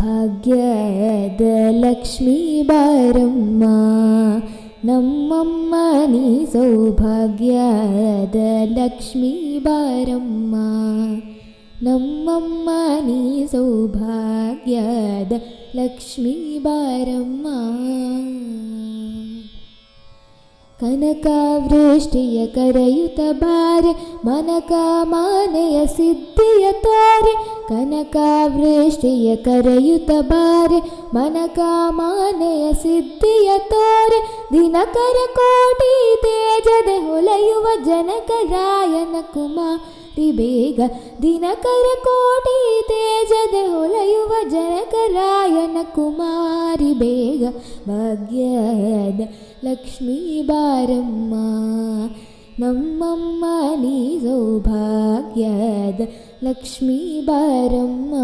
ಸೌಭಾಗ್ಯದ ಲಕ್ಷ್ಮೀ ಬಾರಮ್ಮ ನಮ್ಮಮ್ಮ ನೀ ಸೌಭಾಗ್ಯದ ಲಕ್ಷ್ಮೀ ಬಾರಮ್ಮ ನಮ್ಮಮ್ಮ ನೀ ಸೌಭಾಗ್ಯದ ಲಕ್ಷ್ಮೀ ಬಾರಮ್ಮ ಕನಕವೃಷ್ಟಿಯ ಕರೆಯುತ್ತ ಬಾರೆ ಮನಕಾಮನೆಯ ಸಿದ್ಧಿಯ ತೋರೆ ಕನಕವೃಷ್ಟಿಯ ಕರೆಯುತ್ತ ಬಾರೆ ಮನಕಾಮನೆಯ ಸಿದ್ಧಿಯ ತೋರೆ ದಿನಕರ ಕೋಟಿ ತೇಜದ ಹೊಳೆಯುವ ಜನಕರಾಯನ ಕುಮಾರಿ ಬೇಗ ದಿನಕರ ಕೋಟಿ ತೇಜದ ಹೊಳೆಯುವ ಜನಕರಾಯನ ಕುಮಾರಿ ಬೇಗ ಭಾಗ್ಯದ ಲಕ್ಷ್ಮೀ ಬಾರಮ್ಮ ನಮ್ಮಮ್ಮ ನೀ ಸೌಭಾಗ್ಯದ ಲಕ್ಷ್ಮೀ ಬಾರಮ್ಮ.